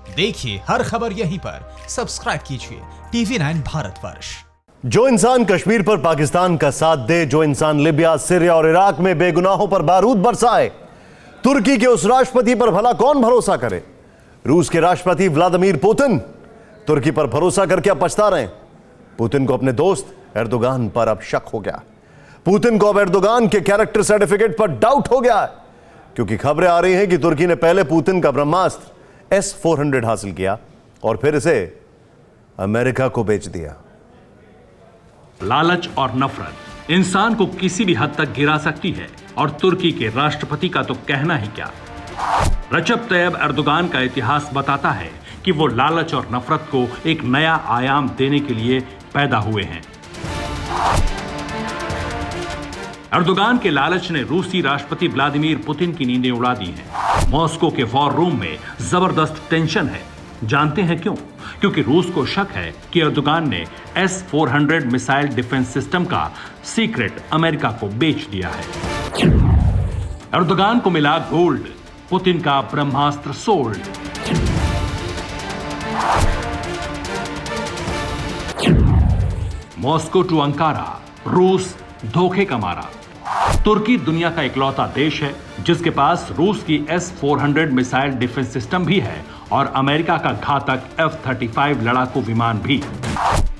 देखिए हर खबर यहीं पर, सब्सक्राइब कीजिए TV9 भारतवर्ष। जो इंसान कश्मीर पर पाकिस्तान का साथ दे, जो इंसान लिबिया, सीरिया और इराक में बेगुनाहों पर बारूद बरसाए, तुर्की के उस राष्ट्रपति पर भला कौन भरोसा करे? रूस के राष्ट्रपति व्लादिमीर पुतिन तुर्की पर भरोसा करके अब पछता रहे हैं। पुतिन को अपने दोस्त एर्दोगान पर अब शक हो गया। पुतिन को अब एर्दोगान के कैरेक्टर सर्टिफिकेट पर डाउट हो गया है, क्योंकि खबरें आ रही हैं कि तुर्की ने पहले पुतिन का ब्रह्मास्त्र S-400 हासिल किया और फिर इसे अमेरिका को बेच दिया। लालच और नफरत इंसान को किसी भी हद तक गिरा सकती है, और तुर्की के राष्ट्रपति का तो कहना ही क्या। रजब तैयब एर्दोगान का इतिहास बताता है कि वो लालच और नफरत को एक नया आयाम देने के लिए पैदा हुए हैं। एर्दोगान के लालच ने रूसी राष्ट्रपति व्लादिमीर पुतिन की नींदें उड़ा दी हैं। मॉस्को के वॉर रूम में जबरदस्त टेंशन है। जानते हैं क्यों? क्योंकि रूस को शक है कि एर्दोगान ने S-400 मिसाइल डिफेंस सिस्टम का सीक्रेट अमेरिका को बेच दिया है। एर्दोगान को मिला गोल्ड, पुतिन का ब्रह्मास्त्र सोल्ड। मॉस्को टू अंकारा, रूस धोखे का मारा। तुर्की दुनिया का इकलौता देश है जिसके पास रूस की S-400 मिसाइल डिफेंस सिस्टम भी है और अमेरिका का घातक F-35 लड़ाकू विमान भी।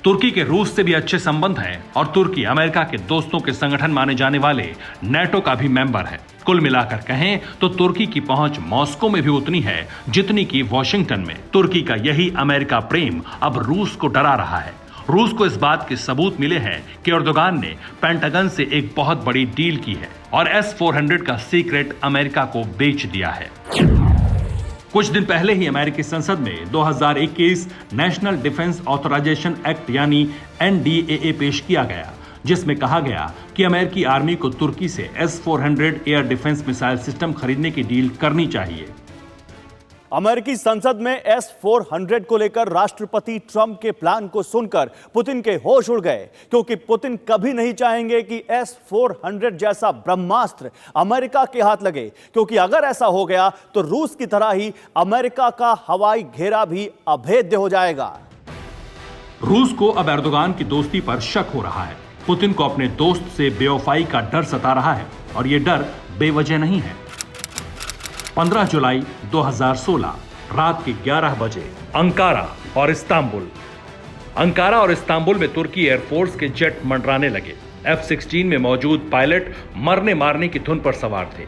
तुर्की के रूस से भी अच्छे संबंध हैं और तुर्की अमेरिका के दोस्तों के संगठन माने जाने वाले नेटो का भी मेंबर है। कुल मिलाकर कहें तो तुर्की की पहुंच मॉस्को में भी उतनी है जितनी की वॉशिंगटन में। तुर्की का यही अमेरिका प्रेम अब रूस को डरा रहा है। रूस को इस बात के सबूत मिले हैं कि एर्दोगान ने पेंटागन से एक बहुत बड़ी डील की है और S-400 का सीक्रेट अमेरिका को बेच दिया है। कुछ दिन पहले ही अमेरिकी संसद में 2021 नेशनल डिफेंस ऑथराइजेशन एक्ट यानी NDAA पेश किया गया, जिसमें कहा गया कि अमेरिकी आर्मी को तुर्की से S-400 air defence missile system खरीदने की डील करनी चाहिए। अमेरिकी संसद में S-400 को लेकर राष्ट्रपति ट्रंप के प्लान को सुनकर पुतिन के होश उड़ गए, क्योंकि पुतिन कभी नहीं चाहेंगे कि S-400 जैसा ब्रह्मास्त्र अमेरिका के हाथ लगे, क्योंकि अगर ऐसा हो गया तो रूस की तरह ही अमेरिका का हवाई घेरा भी अभेद्य हो जाएगा। रूस को अब एर्दोगान की दोस्ती पर शक हो रहा है। पुतिन को अपने दोस्त से बेवफाई का डर सता रहा है और यह डर बेवजह नहीं है। 15 जुलाई 2016 रात के 11 बजे अंकारा और इस्तांबुल में तुर्की एयरफोर्स के जेट मंडराने लगे। F-16 में मौजूद पायलट मरने मारने की धुन पर सवार थे।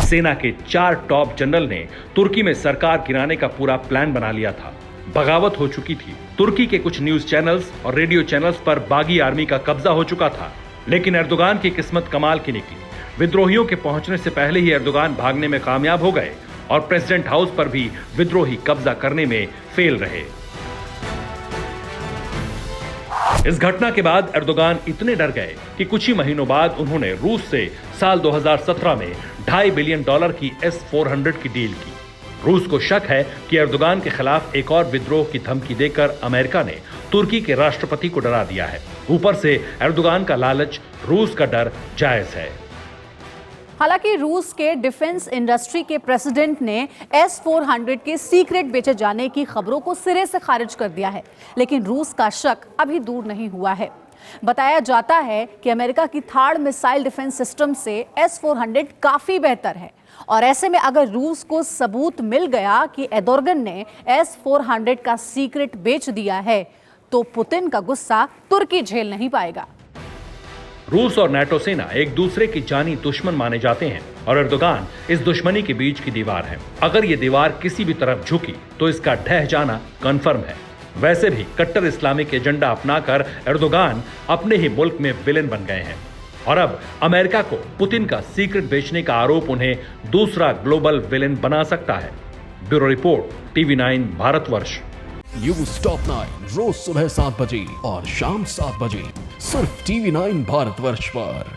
सेना के 4 टॉप जनरल ने तुर्की में सरकार गिराने का पूरा प्लान बना लिया था। बगावत हो चुकी थी। तुर्की के कुछ न्यूज चैनल्स और रेडियो चैनल्स पर बागी आर्मी का कब्जा हो चुका था, लेकिन एर्दोगान की किस्मत कमाल की निकली। विद्रोहियों के पहुंचने से पहले ही एर्दोगान भागने में कामयाब हो गए और प्रेसिडेंट हाउस पर भी विद्रोही कब्जा करने में फेल रहे। इस घटना के बाद एर्दोगान इतने डर गए कि कुछ ही महीनों बाद उन्होंने रूस से साल 2017 में $2.5 बिलियन की S-400 की डील की। रूस को शक है कि एर्दोगान के खिलाफ एक और विद्रोह की धमकी देकर अमेरिका ने तुर्की के राष्ट्रपति को डरा दिया है। ऊपर से एर्दोगान का लालच, रूस का डर जायज है। हालांकि रूस के डिफेंस इंडस्ट्री के प्रेसिडेंट ने S-400 के सीक्रेट बेचे जाने की खबरों को सिरे से खारिज कर दिया है, लेकिन रूस का शक अभी दूर नहीं हुआ है। बताया जाता है कि अमेरिका की थार्ड मिसाइल डिफेंस सिस्टम से S-400 काफी बेहतर है, और ऐसे में अगर रूस को सबूत मिल गया कि एर्दोगान ने S-400 का सीक्रेट बेच दिया है, तो पुतिन का गुस्सा तुर्की झेल नहीं पाएगा। रूस और नाटो सेना एक दूसरे की जानी दुश्मन माने जाते हैं और एर्दोगान इस दुश्मनी के बीच की दीवार है। अगर ये दीवार किसी भी तरफ झुकी तो इसका ढह जाना कन्फर्म है। वैसे भी कट्टर इस्लामिक एजेंडा अपनाकर एर्दोगान अपने ही मुल्क में विलेन बन गए हैं और अब अमेरिका को पुतिन का सीक्रेट बेचने का आरोप उन्हें दूसरा ग्लोबल विलेन बना सकता है। Bureau report, TV9 Bharatvarsh. News top 9 रोज सुबह 7 बजे और शाम 7 बजे सिर्फ TV9 भारतवर्ष पर।